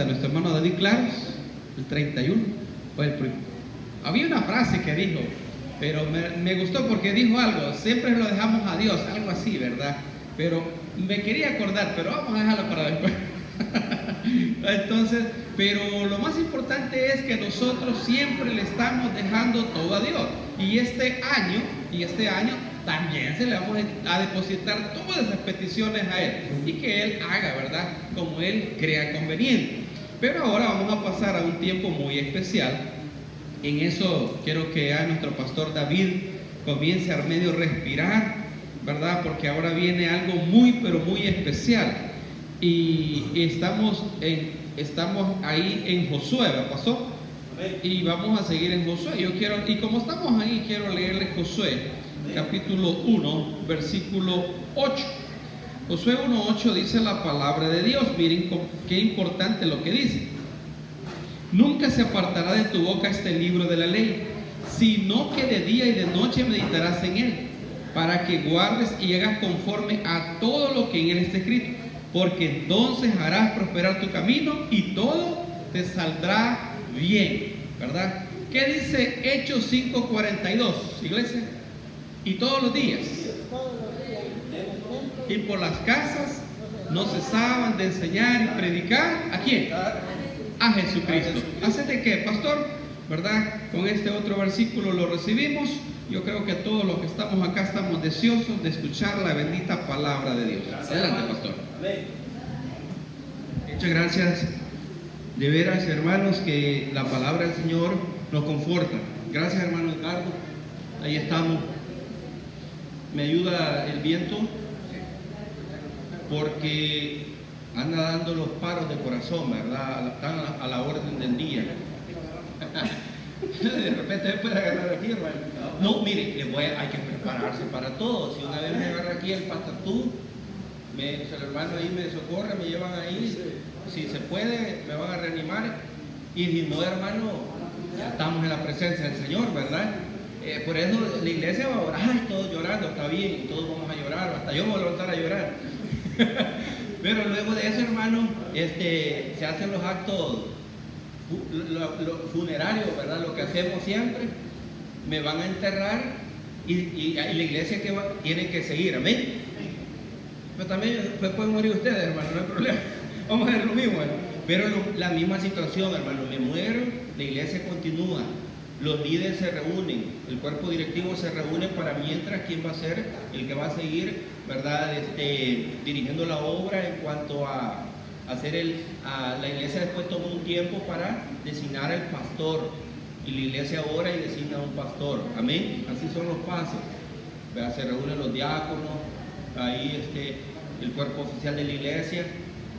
de nuestro hermano David Claros, el 31. Había una frase que dijo, pero me gustó porque dijo algo: siempre lo dejamos a Dios, algo así, ¿verdad? Pero me quería acordar, pero vamos a dejarlo para después. Entonces, pero lo más importante es que nosotros siempre le estamos dejando todo a Dios. Y este año también se le vamos a depositar todas esas peticiones a Él, y que Él haga, ¿verdad?, como Él crea conveniente. Pero ahora vamos a pasar a un tiempo muy especial. En eso quiero que a nuestro pastor David comience a medio respirar, ¿verdad? Porque ahora viene algo muy, pero muy especial. Y estamos ahí en Josué, ¿verdad, pastor? Y vamos a seguir en Josué. Y como estamos ahí, quiero leerle Josué, capítulo 1, versículo 8. Josué 1:8 dice la palabra de Dios. Miren qué importante lo que dice: nunca se apartará de tu boca este libro de la ley, sino que de día y de noche meditarás en él, para que guardes y hagas conforme a todo lo que en él está escrito, porque entonces harás prosperar tu camino y todo te saldrá bien, ¿verdad? ¿Qué dice Hechos 5:42, iglesia? Y todos los días, y por las casas no cesaban de enseñar y predicar. ¿A quién? A Jesucristo. ¿Hace de qué, pastor? ¿Verdad? Con este otro versículo lo recibimos. Yo creo que todos los que estamos acá estamos deseosos de escuchar la bendita palabra de Dios. Adelante, pastor. Muchas gracias. De veras, hermanos, que la palabra del Señor nos conforta. Gracias, hermano Edgardo. Ahí estamos. Me ayuda el viento, porque anda dando los paros de corazón, ¿verdad? Están a la orden del día. De repente me puede agarrar aquí, hermano. No, mire, hay que prepararse para todo. Si una vez me agarra aquí el patatú, el hermano ahí me socorre, me llevan ahí. Si se puede, me van a reanimar. Y si no, hermano, ya estamos en la presencia del Señor, ¿verdad? Por eso la iglesia va a orar, todos llorando, está bien, y todos vamos a llorar, hasta yo me voy a levantar a llorar. Pero luego de eso, hermano, se hacen los actos funerarios, ¿verdad? Lo que hacemos siempre. Me van a enterrar y la iglesia tiene que seguir, amén. Pero también pueden morir ustedes, hermano, no hay problema. Vamos a hacer lo mismo, hermano. Pero la misma situación, hermano, me muero, la iglesia continúa. Los líderes se reúnen, el cuerpo directivo se reúne para mientras quién va a ser el que va a seguir, ¿verdad? Dirigiendo la obra en cuanto a hacer la iglesia después toma un tiempo para designar al pastor, y la iglesia ora y designa a un pastor, amén. Así son los pasos, ¿verdad? Se reúnen los diáconos, ahí el cuerpo oficial de la iglesia,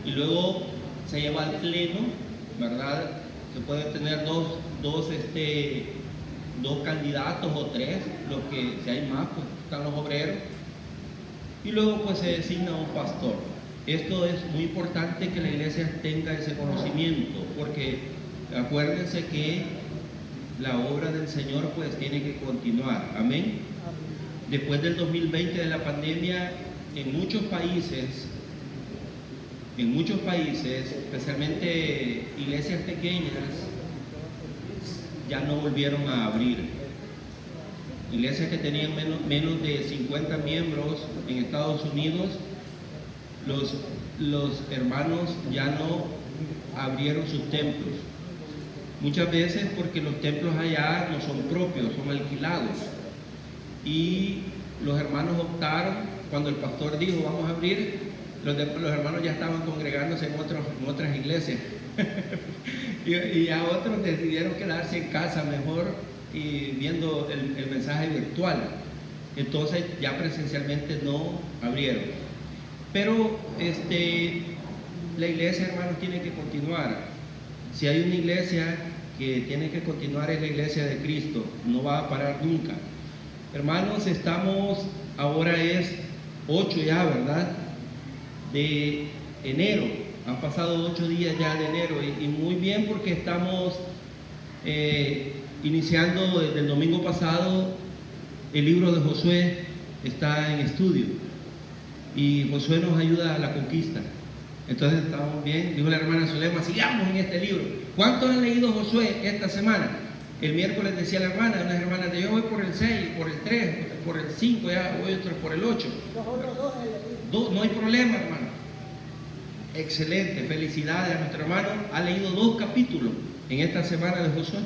y luego se lleva al pleno, ¿verdad? Se pueden tener dos candidatos o tres, si hay más, pues están los obreros, y luego pues se designa un pastor. Esto es muy importante que la iglesia tenga ese conocimiento, porque acuérdense que la obra del Señor pues tiene que continuar, amén. Después del 2020 de la pandemia, en muchos países, especialmente iglesias pequeñas, ya no volvieron a abrir. Iglesias que tenían menos de 50 miembros en Estados Unidos, los hermanos ya no abrieron sus templos. Muchas veces porque los templos allá no son propios, son alquilados. Y los hermanos optaron, cuando el pastor dijo vamos a abrir, los hermanos ya estaban congregándose en otras iglesias. y a otros decidieron quedarse en casa mejor y viendo el mensaje virtual. Entonces ya presencialmente no abrieron. Pero la iglesia, hermanos, tiene que continuar. Si hay una iglesia que tiene que continuar, es la iglesia de Cristo. No va a parar nunca. Hermanos, ahora es 8 ya, ¿verdad? De enero. Han pasado 8 días ya de enero y muy bien, porque estamos iniciando desde el domingo pasado. El libro de Josué está en estudio y Josué nos ayuda a la conquista. Entonces estábamos bien, dijo la hermana Zulema, sigamos en este libro. ¿Cuántos han leído Josué esta semana? El miércoles decía la hermana, unas hermanas, yo voy por el 6, por el 3, por el 5, ya voy otro por el 8. No hay problema, hermano. Excelente, felicidades a nuestro hermano, ha leído 2 capítulos en esta semana de Josué.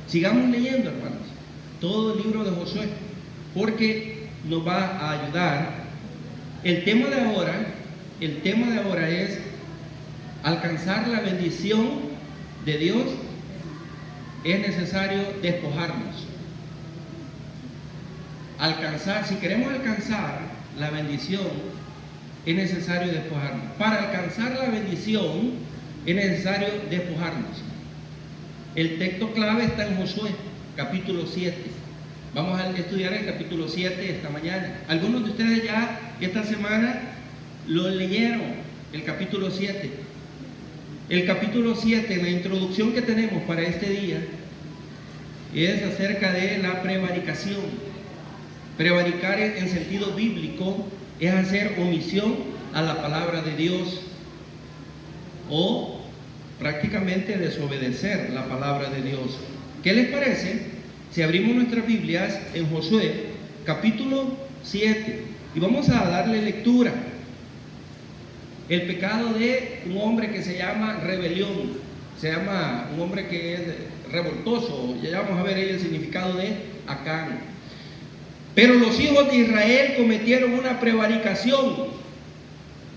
Sigamos leyendo, hermanos, todo el libro de Josué, porque nos va a ayudar. El tema de ahora es alcanzar la bendición de Dios. Es necesario despojarnos. Si queremos alcanzar la bendición, es necesario despojarnos. Para alcanzar la bendición, es necesario despojarnos. El texto clave está en Josué, capítulo 7. Vamos a estudiar el capítulo 7 esta mañana. Algunos de ustedes ya esta semana lo leyeron, el capítulo 7. El capítulo 7, la introducción que tenemos para este día, es acerca de la prevaricación. Prevaricar en sentido bíblico es hacer omisión a la palabra de Dios o prácticamente desobedecer la palabra de Dios. ¿Qué les parece si abrimos nuestras Biblias en Josué capítulo 7 y vamos a darle lectura? El pecado de un hombre que se llama rebelión, se llama un hombre que es revoltoso, ya vamos a ver ahí el significado de Acán. Pero los hijos de Israel cometieron una prevaricación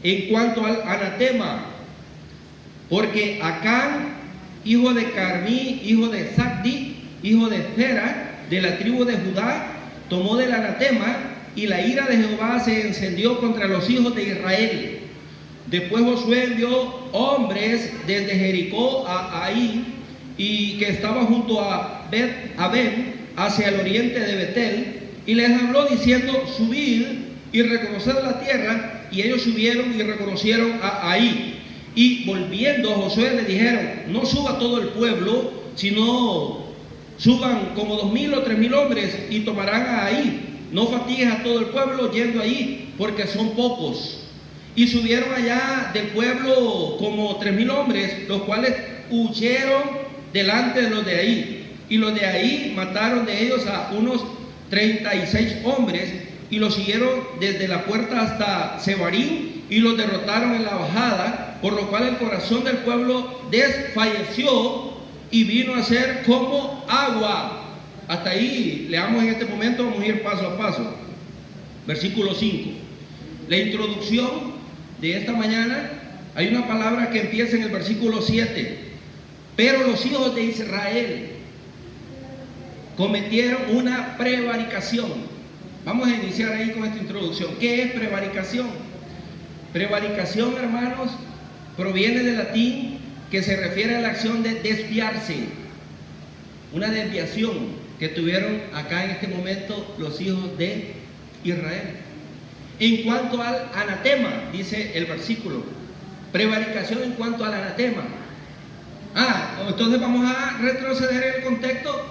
en cuanto al anatema, porque Acán, hijo de Carmí, hijo de Zabdi, hijo de Zera, de la tribu de Judá, tomó del anatema, y la ira de Jehová se encendió contra los hijos de Israel. Después Josué envió hombres desde Jericó a Ahí, y que estaba junto a Bet-Aben, hacia el oriente de Betel, y les habló diciendo: subid y reconoced la tierra. Y ellos subieron y reconocieron a Ahí. Y volviendo a Josué le dijeron: no suba todo el pueblo, sino suban como 2,000 o 3,000 hombres y tomarán a Ahí. No fatigues a todo el pueblo yendo ahí, porque son pocos. Y subieron allá del pueblo como 3,000 hombres, los cuales huyeron delante de los de Ahí. Y los de Ahí mataron de ellos a unos 36 hombres, y los siguieron desde la puerta hasta Sebarim, y los derrotaron en la bajada, por lo cual el corazón del pueblo desfalleció y vino a ser como agua. Hasta ahí leamos en este momento, vamos a ir paso a paso. Versículo 5. La introducción de esta mañana, hay una palabra que empieza en el versículo 7. Pero los hijos de Israel cometieron una prevaricación. Vamos a iniciar ahí con esta introducción. ¿Qué es prevaricación? Prevaricación, hermanos, proviene del latín, que se refiere a la acción de desviarse. Una desviación que tuvieron acá en este momento los hijos de Israel. En cuanto al anatema, dice el versículo, prevaricación en cuanto al anatema. Entonces vamos a retroceder el contexto.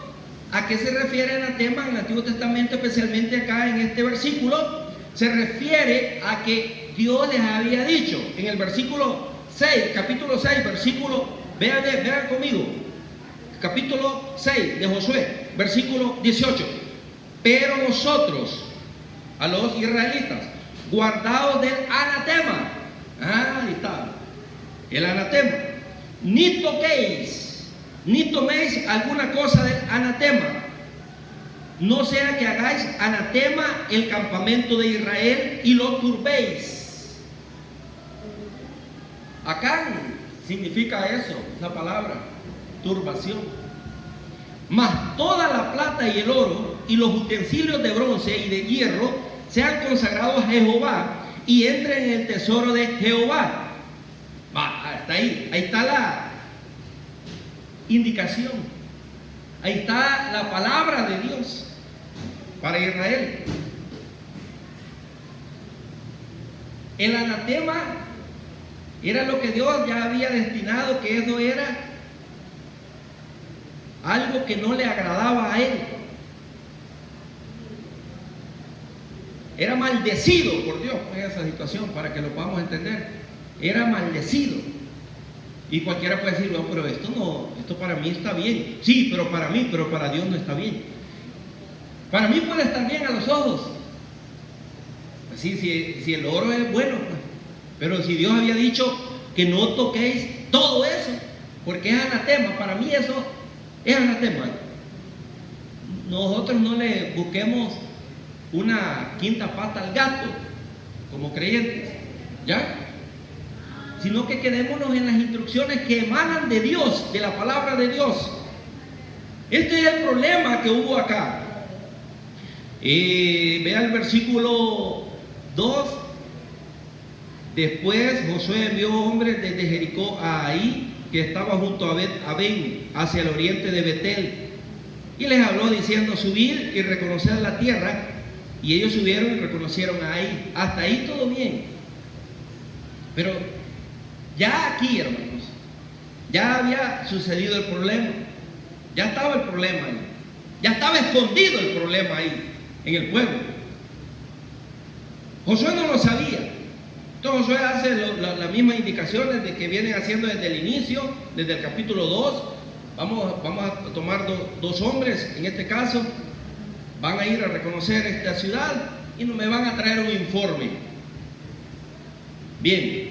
¿A qué se refiere anatema en el Antiguo Testamento, especialmente acá en este versículo? Se refiere a que Dios les había dicho en el versículo 6, capítulo 6, versículo, vean conmigo, capítulo 6 de Josué, versículo 18. Pero vosotros, a los israelitas, guardaos del anatema. Ahí está, el anatema. Ni toquéis, ni toméis alguna cosa del anatema, no sea que hagáis anatema el campamento de Israel y lo turbéis. Acá significa eso, la palabra, turbación. Mas toda la plata y el oro y los utensilios de bronce y de hierro sean consagrados a Jehová y entren en el tesoro de Jehová. Hasta ahí está la indicación, ahí está la palabra de Dios para Israel. El anatema era lo que Dios ya había destinado, que eso era algo que no le agradaba a Él. Era maldecido por Dios en esa situación, para que lo podamos entender. era maldecido. Y cualquiera puede decir, no, pero esto no, esto para mí está bien. Sí, pero para mí, pero para Dios no está bien. Para mí puede estar bien a los ojos. Así, si el oro es bueno, pues. Pero si Dios había dicho que no toquéis todo eso, porque es anatema, para mí eso es anatema. Nosotros no le busquemos una quinta pata al gato como creyentes, ¿ya? Sino que quedémonos en las instrucciones que emanan de Dios, de la palabra de Dios. Este es el problema que hubo acá. Vea el versículo 2. Después Josué envió hombres desde Jericó a Ahí, que estaba junto a Ben, hacia el oriente de Betel, y les habló diciendo: subid y reconocer la tierra. Y ellos subieron y reconocieron a Ahí. Hasta ahí todo bien. Pero ya aquí, hermanos, ya había sucedido el problema. Ya estaba el problema ahí. Ya estaba escondido el problema ahí, en el pueblo. Josué no lo sabía. Entonces Josué hace las mismas indicaciones de que vienen haciendo desde el inicio, desde el capítulo 2. Vamos a tomar dos hombres, en este caso, van a ir a reconocer esta ciudad y me van a traer un informe. Bien,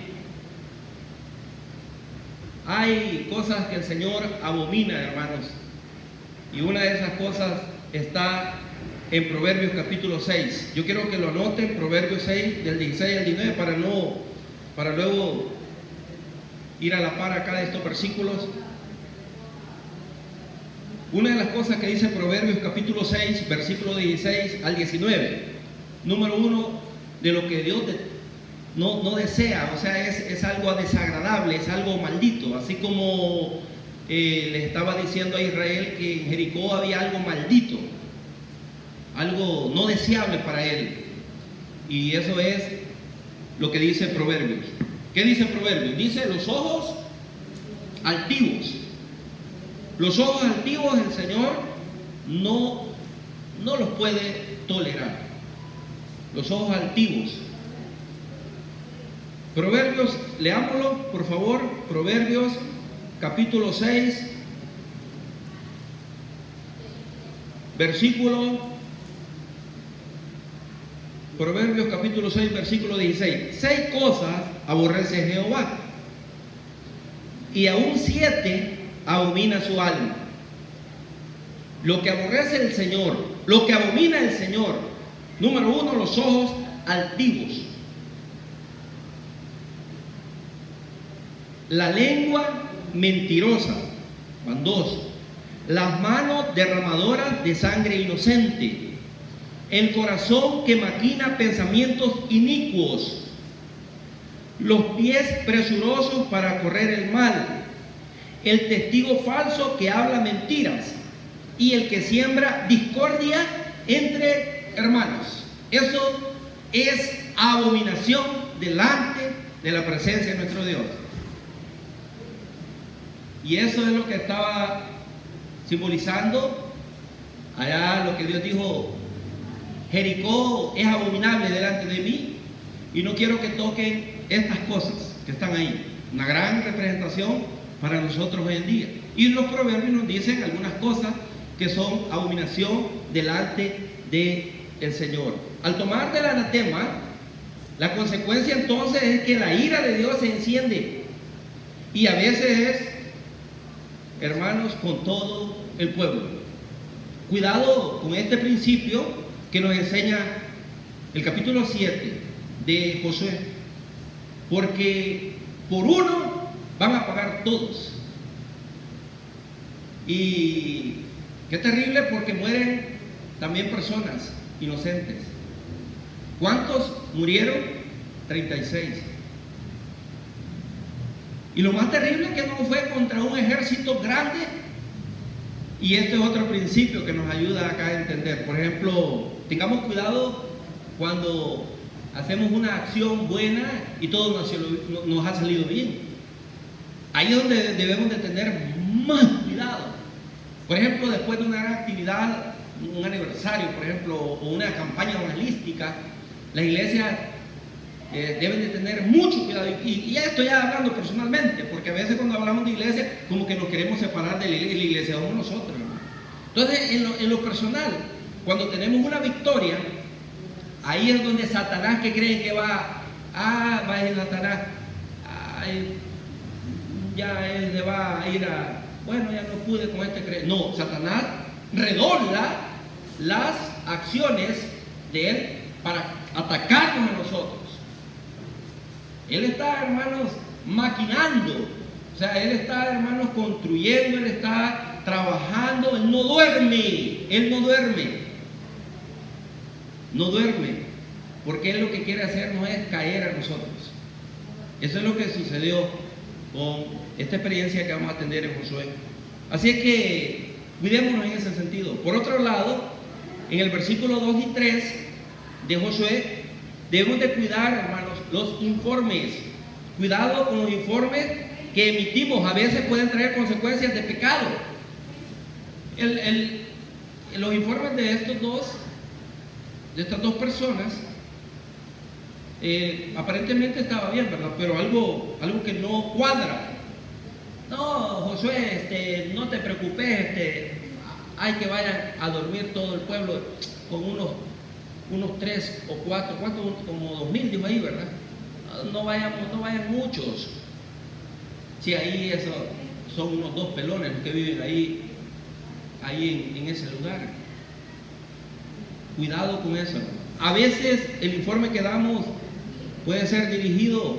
hay cosas que el Señor abomina, hermanos, y una de esas cosas está en Proverbios capítulo 6. Yo quiero que lo anoten, Proverbios 6, del 16 al 19, para luego ir a la par acá de estos versículos. Una de las cosas que dice Proverbios capítulo 6, versículo 16 al 19, número 1, de lo que Dios no desea, o sea, es algo desagradable, es algo maldito, así como le estaba diciendo a Israel que en Jericó había algo maldito, algo no deseable para él, y eso es lo que dice Proverbios. ¿Qué dice Proverbios? Dice: los ojos altivos. Los ojos altivos el Señor no los puede tolerar. Los ojos altivos. Proverbios, leámoslo por favor. Proverbios capítulo 6, Proverbios capítulo 6, versículo 16. 6 cosas aborrece Jehová, y aún 7 abomina su alma. Lo que aborrece el Señor, lo que abomina el Señor. Número 1, los ojos altivos. La lengua mentirosa. Van 2. Las manos derramadoras de sangre inocente. El corazón que maquina pensamientos inicuos. Los pies presurosos para correr el mal. El testigo falso que habla mentiras, y el que siembra discordia entre hermanos. Eso es abominación delante de la presencia de nuestro Dios. Y eso es lo que estaba simbolizando allá, lo que Dios dijo: Jericó es abominable delante de mí, y no quiero que toquen estas cosas que están ahí. Una gran representación para nosotros hoy en día. Y los proverbios nos dicen algunas cosas que son abominación delante del Señor. Al tomar del anatema, la consecuencia entonces es que la ira de Dios se enciende. Y a veces es, hermanos, con todo el pueblo. Cuidado con este principio que nos enseña el capítulo 7 de Josué. Porque por uno van a pagar todos. Y qué terrible, porque mueren también personas inocentes. ¿Cuántos murieron? 36. Y lo más terrible es que no fue contra un ejército grande. Y este es otro principio que nos ayuda acá a entender. Por ejemplo, tengamos cuidado cuando hacemos una acción buena y todo nos ha salido bien. Ahí es donde debemos de tener más cuidado. Por ejemplo, después de una gran actividad, un aniversario, por ejemplo, o una campaña evangelística, las iglesias deben de tener mucho cuidado. Y ya estoy hablando personalmente, porque a veces cuando hablamos de iglesia, como que nos queremos separar de la iglesia, somos nosotros, hermano. Entonces, en lo personal, cuando tenemos una victoria, ahí es donde Satanás, que creen que va a ir Satanás, ya él le va a ir bueno, ya no pude con este creer. No, Satanás redobla las acciones de él para atacarnos a nosotros. Él está, hermanos, maquinando. O sea, él está, hermanos, construyendo, él está trabajando. Él no duerme. Él no duerme. No duerme. Porque él lo que quiere hacernos es caer a nosotros. Eso es lo que sucedió con esta experiencia que vamos a tener en Josué. Así es que cuidémonos en ese sentido. Por otro lado, en el versículo 2 y 3 de Josué, debemos de cuidar, hermanos, los informes. Cuidado con los informes que emitimos. A veces pueden traer consecuencias de pecado. Los informes de estas dos personas, aparentemente estaba bien, ¿verdad? Pero algo que no cuadra. No, Josué, no te preocupes, hay que vayan a dormir todo el pueblo con unos 3 o 4, ¿cuánto? Como 2000, dijo ahí, ¿verdad? No vayan muchos. Si ahí eso son unos 2 pelones los que viven ahí en ese lugar. Cuidado con eso. A veces el informe que damos puede ser dirigido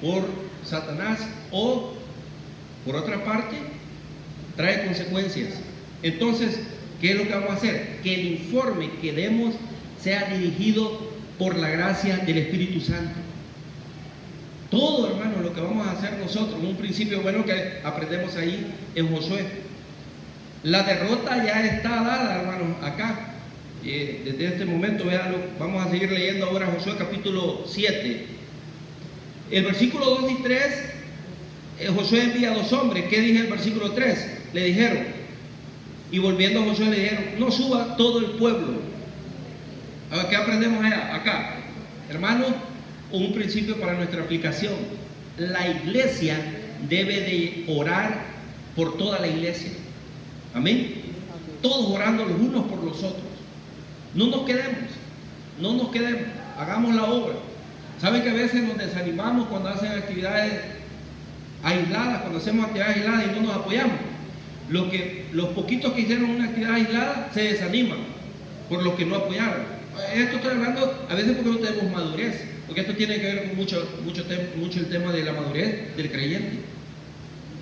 por Satanás o, por otra parte, trae consecuencias. Entonces, ¿qué es lo que vamos a hacer? Que el informe que demos sea dirigido por la gracia del Espíritu Santo. Todo, hermano, lo que vamos a hacer nosotros, un principio bueno que aprendemos ahí en Josué. La derrota ya está dada, hermanos, acá. Desde este momento, véanlo, vamos a seguir leyendo ahora Josué capítulo 7. El versículo 2 y 3, Josué envía a 2 hombres. ¿Qué dice el versículo 3? Le dijeron, y volviendo a Josué le dijeron, no suba todo el pueblo. A ver, ¿qué aprendemos acá? Hermanos, un principio para nuestra aplicación. La iglesia debe de orar por toda la iglesia. Amén. Todos orando los unos por los otros. No nos quedemos, hagamos la obra. ¿Saben que a veces nos desanimamos cuando hacen actividades aisladas, cuando hacemos actividades aisladas y no nos apoyamos? Los poquitos que hicieron una actividad aislada se desaniman por los que no apoyaron. Esto estoy hablando a veces porque no tenemos madurez, porque esto tiene que ver con mucho el tema de la madurez del creyente.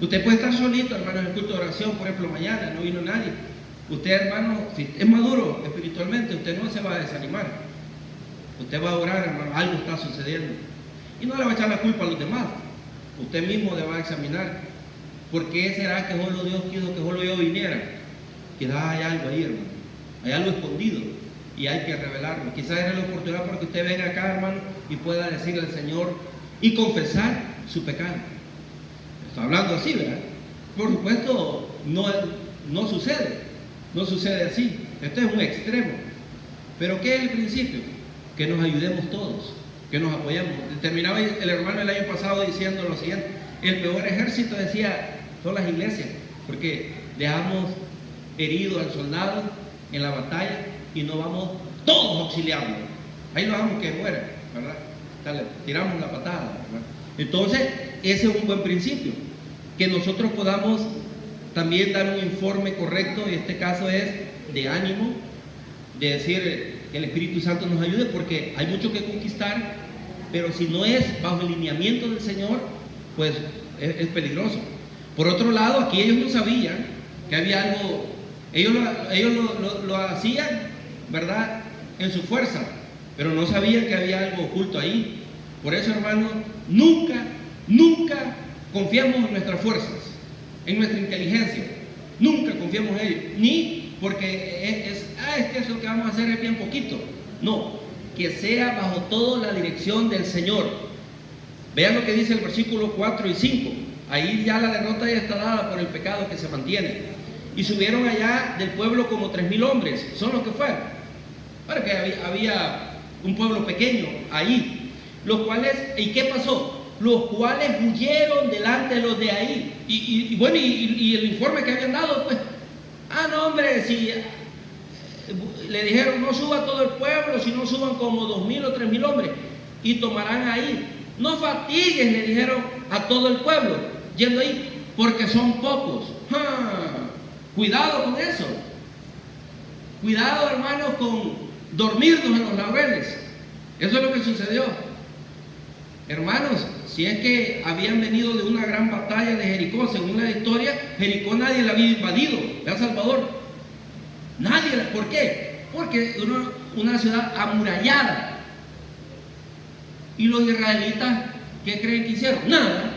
Usted puede estar solito, hermano, en el culto de oración, por ejemplo, mañana, no vino nadie. Usted, hermano, si es maduro espiritualmente, usted no se va a desanimar. Usted va a orar, hermano, algo está sucediendo. Y no le va a echar la culpa a los demás. Usted mismo le va a examinar. ¿Por qué será que solo Dios quiso que solo yo viniera? Quizás hay algo ahí, hermano. Hay algo escondido y hay que revelarlo. Quizás era la oportunidad para que usted venga acá, hermano, y pueda decirle al Señor y confesar su pecado. Está hablando así, ¿verdad? Por supuesto, no sucede. No sucede así. Este es un extremo. Pero ¿qué es el principio? Que nos ayudemos todos, que nos apoyemos. Terminaba el hermano el año pasado diciendo lo siguiente: el peor ejército, decía, son las iglesias, porque dejamos herido al soldado en la batalla y no vamos todos a auxiliarlo. Ahí lo dejamos que muera, ¿verdad? Tiramos la patada, ¿verdad? Entonces, ese es un buen principio, que nosotros podamos también dar un informe correcto, y este caso es de ánimo, de decir que el Espíritu Santo nos ayude, porque hay mucho que conquistar, pero si no es bajo el lineamiento del Señor, pues es peligroso. Por otro lado, aquí ellos no sabían que había algo, ellos lo hacían, ¿verdad?, en su fuerza, pero no sabían que había algo oculto ahí. Por eso, hermanos, nunca confiamos en nuestras fuerzas, en nuestra inteligencia. Nunca confiamos en ello, ni porque es que eso que vamos a hacer es bien poquito. No, que sea bajo toda la dirección del Señor. Vean lo que dice el versículo 4 y 5. Ahí ya la derrota ya está dada por el pecado que se mantiene. Y subieron allá del pueblo como 3000 hombres. Son los que fueron. Para que había un pueblo pequeño ahí. Los cuales, ¿y qué pasó? Los cuales huyeron delante de los de ahí. Y bueno, y el informe que habían dado, pues, no hombre, si le dijeron no suba todo el pueblo, si no suban como 2,000 o 3,000 hombres y tomarán ahí. No fatigues, le dijeron a todo el pueblo, yendo ahí, porque son pocos. Cuidado con eso. Cuidado, hermanos, con dormirnos en los laureles. Eso es lo que sucedió. Hermanos, si es que habían venido de una gran batalla de Jericó, según la historia, Jericó nadie la había invadido, ¿verdad, Salvador? Nadie. ¿Por qué? Porque era una ciudad amurallada. Y los israelitas, ¿qué creen que hicieron? Nada.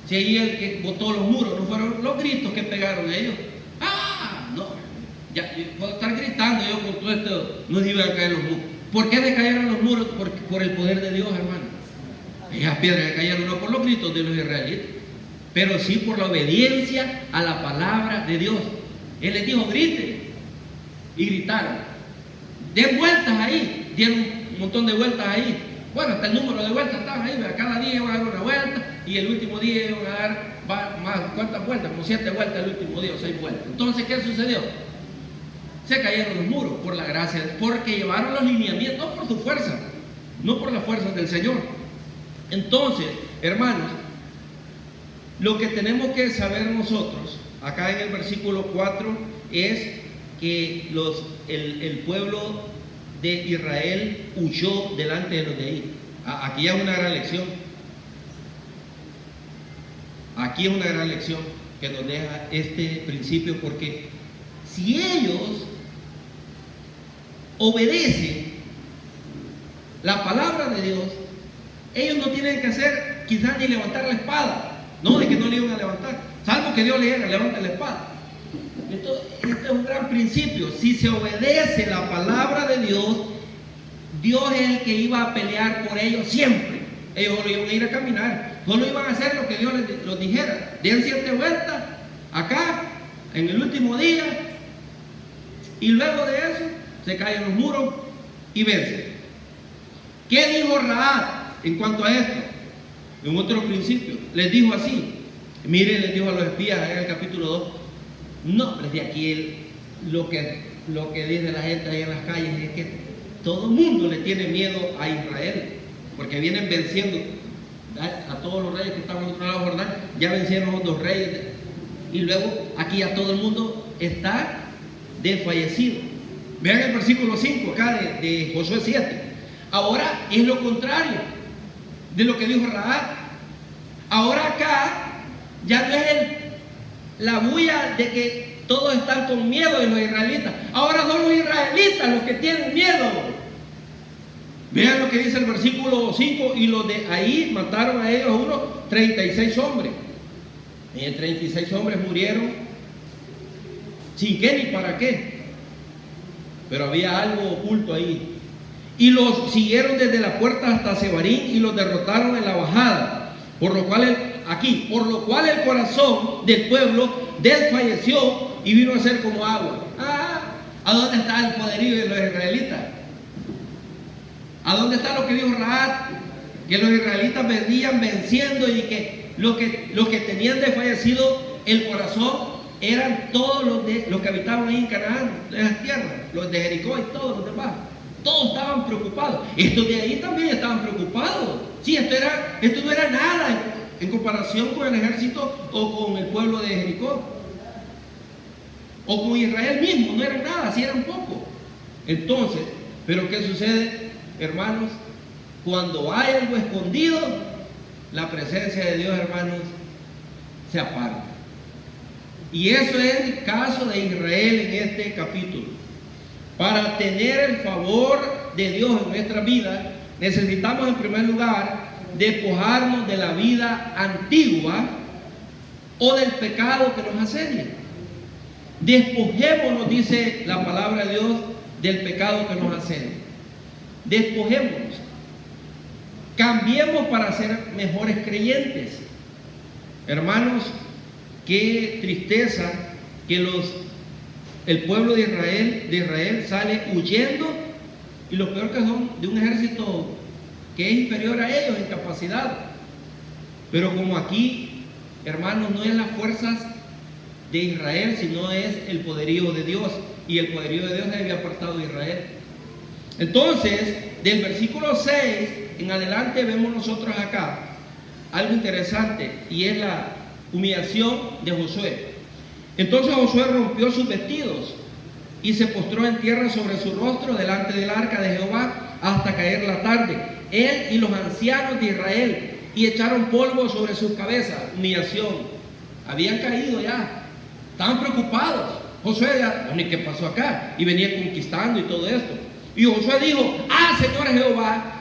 Si ahí el que botó los muros, no fueron los gritos que pegaron ellos. No, ya puedo estar gritando yo con todo esto, no iban a caer los muros. ¿Por qué decayeron los muros? Por el poder de Dios, hermano. Esas piedras cayeron no por los gritos de los israelitas, pero sí por la obediencia a la palabra de Dios. Él les dijo, griten, y gritaron. Den vueltas ahí, dieron un montón de vueltas ahí. Bueno, hasta el número de vueltas estaban ahí, cada día iban a dar una vuelta, y el último día iban a dar más, ¿cuántas vueltas? Como 7 vueltas el último día, o 6 vueltas. Entonces, ¿qué sucedió? Se cayeron los muros por la gracia, porque llevaron los lineamientos, no por su fuerza, no por las fuerzas del Señor. Entonces, hermanos, lo que tenemos que saber nosotros, acá en el versículo 4, es que el pueblo de Israel huyó delante de los de ahí. Aquí hay una gran lección. Aquí es una gran lección que nos deja este principio, porque si ellos obedecen la palabra de Dios, ellos no tienen que hacer quizás ni levantar la espada. No, es que no le iban a levantar, salvo que Dios le diga, levanta la espada. Este es un gran principio. Si se obedece la palabra de Dios, Dios es el que iba a pelear por ellos siempre. Ellos solo iban a ir a caminar, solo iban a hacer lo que Dios les dijera. Den 7 vueltas acá en el último día, y luego de eso se caen los muros y vencen. ¿Qué dijo Rahab en cuanto a esto? En otro principio les dijo así. Miren, les dijo a los espías en el capítulo 2. No, desde aquí lo que dice la gente ahí en las calles es que todo el mundo le tiene miedo a Israel, porque vienen venciendo a todos los reyes que estaban en otro lado del Jordán. Ya vencieron los 2 reyes, y luego aquí a todo el mundo está desfallecido. Vean el versículo 5 acá de Josué 7. Ahora es lo contrario de lo que dijo Rahab. Ahora acá ya no es la bulla de que todos están con miedo de los israelitas. Ahora son los israelitas los que tienen miedo. Vean lo que dice el versículo 5. Y los de ahí mataron a ellos unos 36 hombres. Y 36 hombres murieron sin qué ni para qué. Pero había algo oculto ahí. Y los siguieron desde la puerta hasta Sebarín y los derrotaron en la bajada. Por lo cual el corazón del pueblo desfalleció y vino a ser como agua. ¿A dónde está el poderío de los israelitas? ¿A dónde está lo que dijo Rahab? Que los israelitas venían venciendo, y que los que tenían desfallecido el corazón eran todos los que habitaban ahí en Canaán, en las tierras, los de Jericó y todos los demás. Todos estaban preocupados. Estos de ahí también estaban preocupados. Sí, esto no era nada en comparación con el ejército o con el pueblo de Jericó, o con Israel mismo. No eran nada, sí eran pocos. Entonces, ¿pero qué sucede, hermanos? Cuando hay algo escondido, la presencia de Dios, hermanos, se aparta. Y eso es el caso de Israel en este capítulo. Para tener el favor de Dios en nuestra vida, necesitamos en primer lugar despojarnos de la vida antigua o del pecado que nos asedia. Despojémonos, dice la palabra de Dios, del pecado que nos asedia. Despojémonos. Cambiemos para ser mejores creyentes. Hermanos, qué tristeza que el pueblo de Israel sale huyendo, y lo peor que son de un ejército que es inferior a ellos en capacidad. Pero como aquí, hermanos, no es las fuerzas de Israel, sino es el poderío de Dios. Y el poderío de Dios se había apartado de Israel. Entonces, del versículo 6 en adelante vemos nosotros acá algo interesante, y es la humillación de Josué. Entonces Josué rompió sus vestidos y se postró en tierra sobre su rostro delante del arca de Jehová hasta caer la tarde, él y los ancianos de Israel, y echaron polvo sobre sus cabezas. Humillación. Habían caído ya, estaban preocupados. Josué ya, bueno, ¿y qué pasó acá? Y venía conquistando y todo esto. Y Josué dijo: ah, Señor Jehová,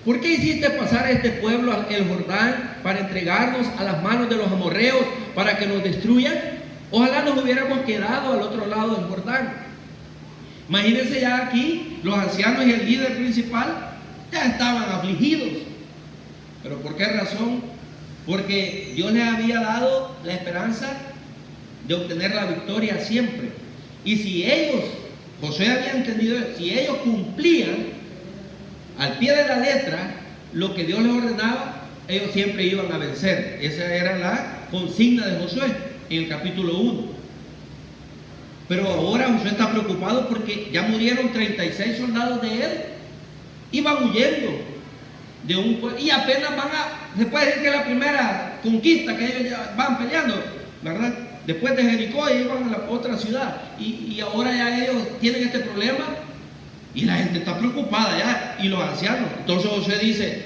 ¿por qué hiciste pasar a este pueblo el Jordán para entregarnos a las manos de los amorreos para que nos destruyan? Ojalá nos hubiéramos quedado al otro lado del Jordán. Imagínense ya aquí, los ancianos y el líder principal ya estaban afligidos. ¿Pero por qué razón? Porque Dios les había dado la esperanza de obtener la victoria siempre. Y si ellos, Josué había entendido, si ellos cumplían al pie de la letra lo que Dios les ordenaba, ellos siempre iban a vencer. Esa era la consigna de Josué en el capítulo 1. Pero ahora Josué está preocupado porque ya murieron 36 soldados de él, iban huyendo de un pueblo, y apenas se puede decir que es la primera conquista que ellos ya van peleando, ¿verdad? Después de Jericó iban a la otra ciudad, y ahora ya ellos tienen este problema. Y la gente está preocupada ya, y los ancianos. Entonces Josué dice: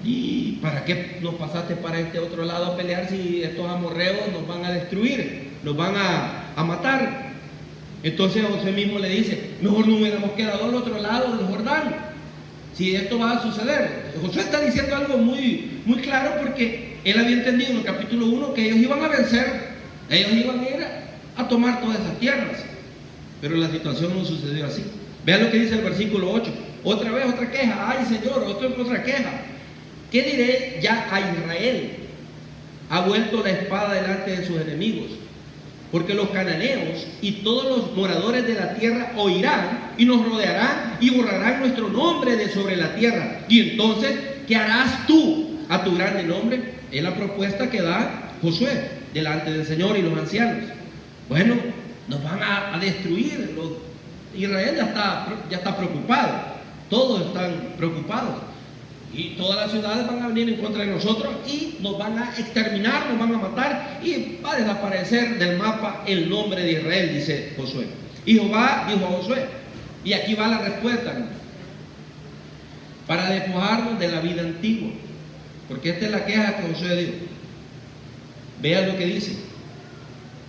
¿y para qué nos pasaste para este otro lado a pelear si estos amorreos nos van a destruir, nos van a matar? Entonces Josué mismo le dice: mejor no hubiéramos quedado al otro lado del Jordán, si esto va a suceder. Josué está diciendo algo muy, muy claro, porque él había entendido en el capítulo 1 que ellos iban a vencer, ellos iban a ir a tomar todas esas tierras. Pero la situación no sucedió así. Vean lo que dice el versículo 8. Otra vez otra queja. Ay, Señor, otra queja. ¿Qué diré ya a Israel? Ha vuelto la espada delante de sus enemigos. Porque los cananeos y todos los moradores de la tierra oirán y nos rodearán y borrarán nuestro nombre de sobre la tierra. Y entonces, ¿qué harás tú a tu grande nombre? Es la propuesta que da Josué delante del Señor y los ancianos. Bueno, nos van a destruir. Israel ya está preocupado, todos están preocupados, y todas las ciudades van a venir en contra de nosotros y nos van a exterminar, nos van a matar, y va a desaparecer del mapa el nombre de Israel, dice Josué. Y Jehová dijo a Josué, y aquí va la respuesta: para despojarnos de la vida antigua, porque esta es la queja que Josué dijo. Vean lo que dice: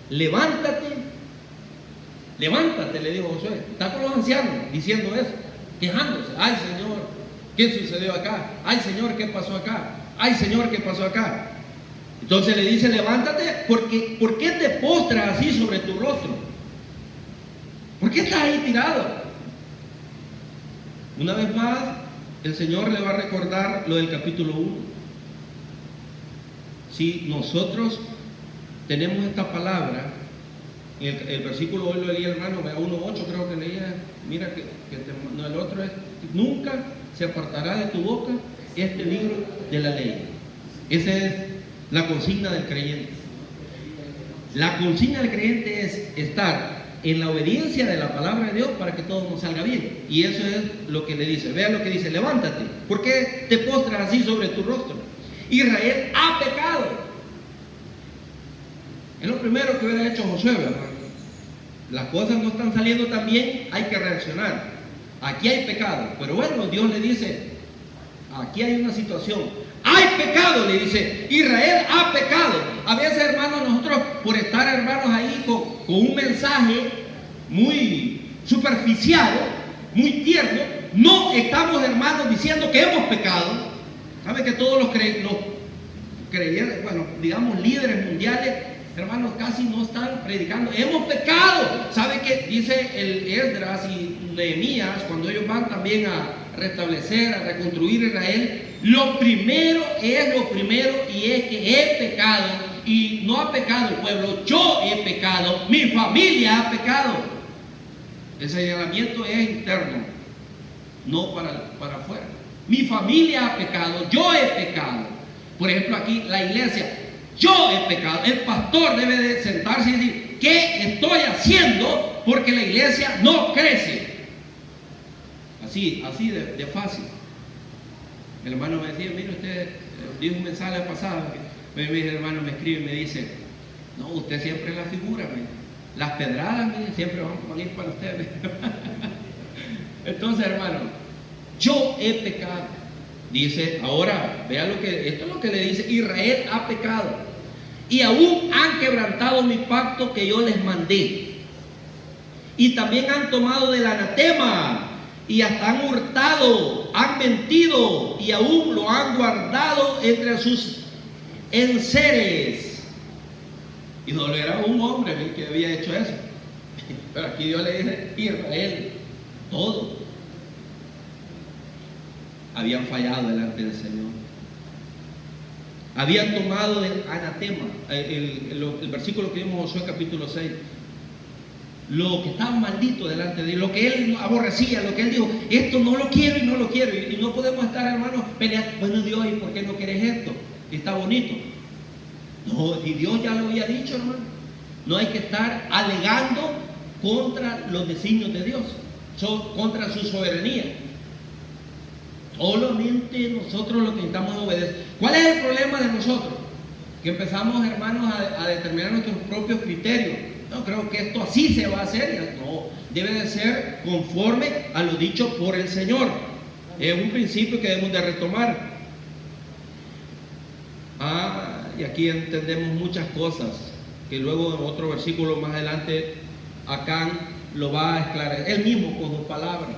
levántate, le dijo Josué. Está con los ancianos diciendo eso, quejándose. Ay, Señor, ¿qué sucedió acá? Ay, Señor, ¿qué pasó acá? Ay, Señor, ¿qué pasó acá? Entonces le dice: levántate, porque ¿por qué te postras así sobre tu rostro? ¿Por qué estás ahí tirado? Una vez más, el Señor le va a recordar lo del capítulo 1. Si nosotros tenemos esta palabra, el versículo hoy lo leí, hermano, 1:8 creo que leía. Mira no, el otro es: nunca se apartará de tu boca este libro de la ley. Esa es la consigna del creyente. La consigna del creyente es estar en la obediencia de la palabra de Dios para que todo nos salga bien. Y eso es lo que le dice. Vean lo que dice: levántate. ¿Por qué te postras así sobre tu rostro? Israel ha pecado. Es lo primero que hubiera hecho Josué, ¿verdad? Las cosas no están saliendo tan bien, hay que reaccionar. Aquí hay pecado, pero bueno, Dios le dice: aquí hay una situación. Hay pecado, le dice. Israel ha pecado. A veces, hermanos, nosotros por estar, hermanos, ahí con un mensaje muy superficial, muy tierno, no estamos, hermanos, diciendo que hemos pecado. ¿Sabe que todos los creyentes, bueno, digamos líderes mundiales, hermanos, casi no están predicando? Hemos pecado. ¿Sabe qué dice el Esdras y Nehemías cuando ellos van también a restablecer, a reconstruir Israel? Lo primero es lo primero, y es que he pecado. Y no ha pecado el pueblo, yo he pecado, mi familia ha pecado. El señalamiento es interno, no para afuera. mi familia ha pecado, yo he pecado. Por ejemplo, aquí la iglesia, yo he pecado. El pastor debe de sentarse y decir, ¿qué estoy haciendo? Porque la iglesia no crece. Así de fácil. El hermano me decía, mire, usted dijo un mensaje la pasada, mi hermano me escribe y me dice, no, usted siempre es la figura, las pedradas siempre van a ir para usted. Entonces, hermano, yo he pecado. Dice, ahora, vea esto es lo que le dice, Israel ha pecado y aún han quebrantado mi pacto que yo les mandé. Y también han tomado del anatema y hasta han hurtado, han mentido y aún lo han guardado entre sus enseres. Y no era un hombre que había hecho eso. Pero aquí Dios le dice, Israel, todo. Habían fallado delante del Señor. Habían tomado del anatema, el versículo que vimos en Josué capítulo 6. Lo que estaba maldito delante de él, lo que él aborrecía, lo que él dijo, esto no lo quiero y no lo quiero. Y no podemos estar, hermanos, peleando. Bueno, Dios, ¿y por qué no quieres esto? Y está bonito. No, si Dios ya lo había dicho, hermano. No hay que estar alegando contra los designios de Dios, contra su soberanía. Solamente nosotros lo que necesitamos es obedecer. ¿Cuál es el problema de nosotros? Que empezamos, hermanos, a determinar nuestros propios criterios. No creo que esto así se va a hacer. No, debe de ser conforme a lo dicho por el Señor. Es un principio que debemos de retomar. Y aquí entendemos muchas cosas que luego en otro versículo más adelante Acán lo va a esclarecer. Él mismo con sus palabras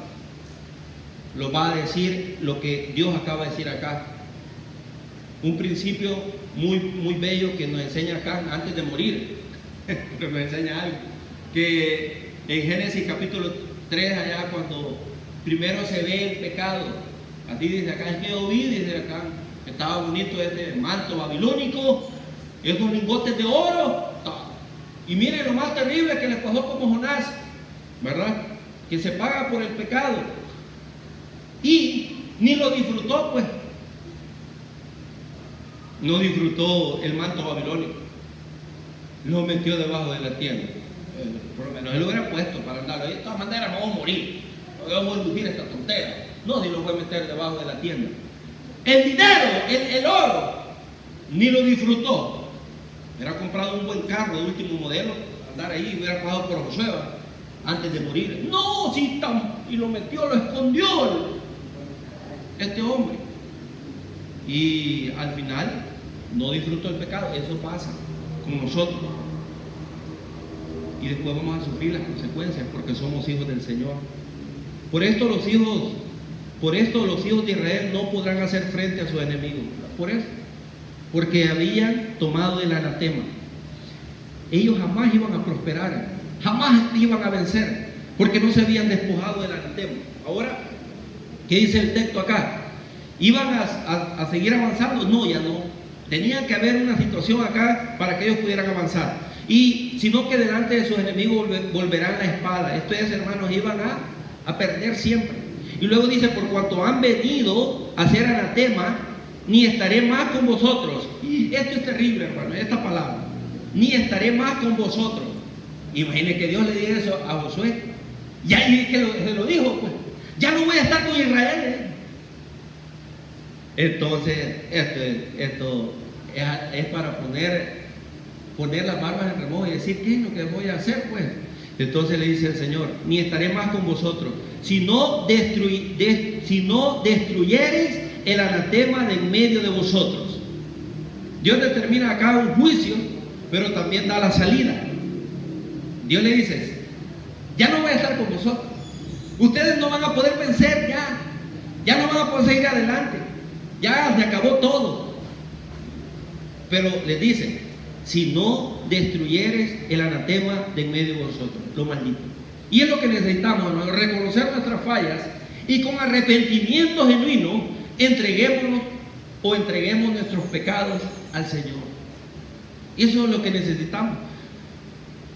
lo va a decir lo que Dios acaba de decir acá. Un principio muy bello que nos enseña Acán antes de morir. Pero me enseña algo, que en Génesis capítulo 3, allá cuando primero se ve el pecado, así dice acá, es que yo vi, dice acá, estaba bonito este manto babilónico, esos lingotes de oro, y miren lo más terrible que les pasó como Jonás, ¿verdad? Que se paga por el pecado, y ni lo disfrutó, pues, no disfrutó el manto babilónico. Lo metió debajo de la tienda. Por lo menos él lo hubiera puesto para andarlo. De todas maneras me voy a morir. No voy a lucir esta tontera. No, ni lo voy a meter debajo de la tienda. El dinero, el oro, ni lo disfrutó. Hubiera comprado un buen carro de último modelo, andar ahí, hubiera pagado por Josué antes de morir. No, sí, y lo metió, lo escondió este hombre. Y al final no disfrutó el pecado. Eso pasa con nosotros, y después vamos a sufrir las consecuencias porque somos hijos del Señor. Por esto los hijos de Israel no podrán hacer frente a sus enemigos. Por eso, porque habían tomado el anatema. Ellos jamás iban a prosperar, jamás iban a vencer, porque no se habían despojado del anatema. Ahora, ¿qué dice el texto acá? ¿Iban a seguir avanzando? No, ya no. Tenía que haber una situación acá para que ellos pudieran avanzar. Y sino que delante de sus enemigos volverán la espada. Esto es, hermanos, iban a perder siempre. Y luego dice, por cuanto han venido a hacer anatema, ni estaré más con vosotros. Y esto es terrible, hermano, esta palabra. Ni estaré más con vosotros. Imagine que Dios le diga eso a Josué. Ya que se lo dijo, pues. Ya no voy a estar con Israel. Entonces, esto es para poner las barbas en remojo y decir, ¿qué es lo que voy a hacer, pues? Entonces le dice el Señor, ni estaré más con vosotros, si no destruyereis el anatema de en medio de vosotros. Dios determina acá un juicio, pero también da la salida. Dios le dice, ya no voy a estar con vosotros. Ustedes no van a poder vencer ya no van a poder seguir adelante. Ya se acabó todo. Pero les dice, si no destruyeres el anatema de en medio de vosotros, lo maldito. Y es lo que necesitamos, hermanos, reconocer nuestras fallas y con arrepentimiento genuino entreguemos nuestros pecados al Señor. Eso es lo que necesitamos.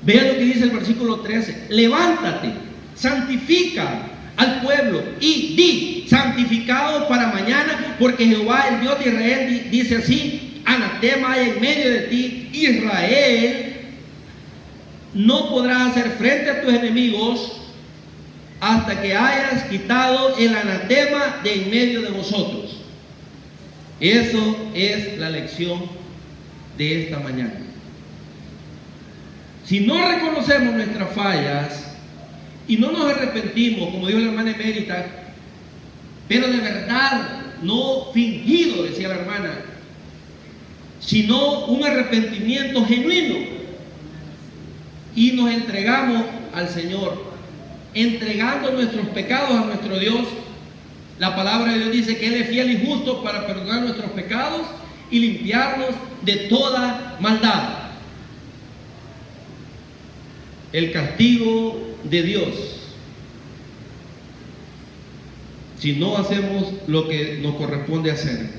Vean lo que dice el versículo 13: levántate, santifica, al pueblo y di, santificados para mañana, porque Jehová, el Dios de Israel, dice así: anatema hay en medio de ti, Israel, no podrás hacer frente a tus enemigos hasta que hayas quitado el anatema de en medio de vosotros. Eso es la lección de esta mañana. Si no reconocemos nuestras fallas y no nos arrepentimos, como dijo la hermana emérita, pero de verdad, no fingido, decía la hermana, sino un arrepentimiento genuino, y nos entregamos al Señor, entregando nuestros pecados a nuestro Dios. La palabra de Dios dice que Él es fiel y justo para perdonar nuestros pecados y limpiarnos de toda maldad. El castigo de Dios si no hacemos lo que nos corresponde hacer.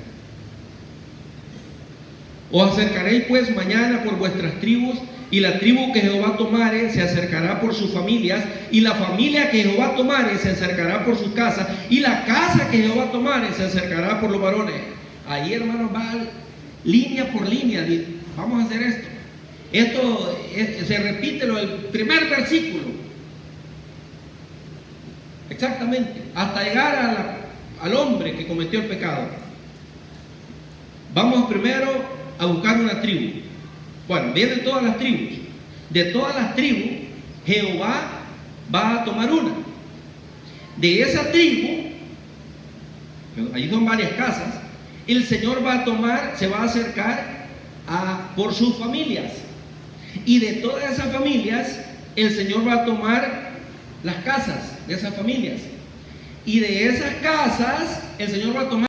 Os acercaréis pues mañana por vuestras tribus, y la tribu que Jehová tomare se acercará por sus familias, y la familia que Jehová tomare se acercará por sus casas, y la casa que Jehová tomare se acercará por los varones. Ahí, hermanos, va línea por línea. Vamos a hacer esto. Esto se repite el primer versículo, exactamente, hasta llegar al hombre que cometió el pecado. Vamos primero a buscar una tribu. Bueno, vienen todas las tribus. De todas las tribus, Jehová va a tomar una. De esa tribu, ahí son varias casas, el Señor va a tomar, se va a acercar por sus familias. Y de todas esas familias, el Señor va a tomar las casas de esas familias. Y de esas casas, el Señor va a tomar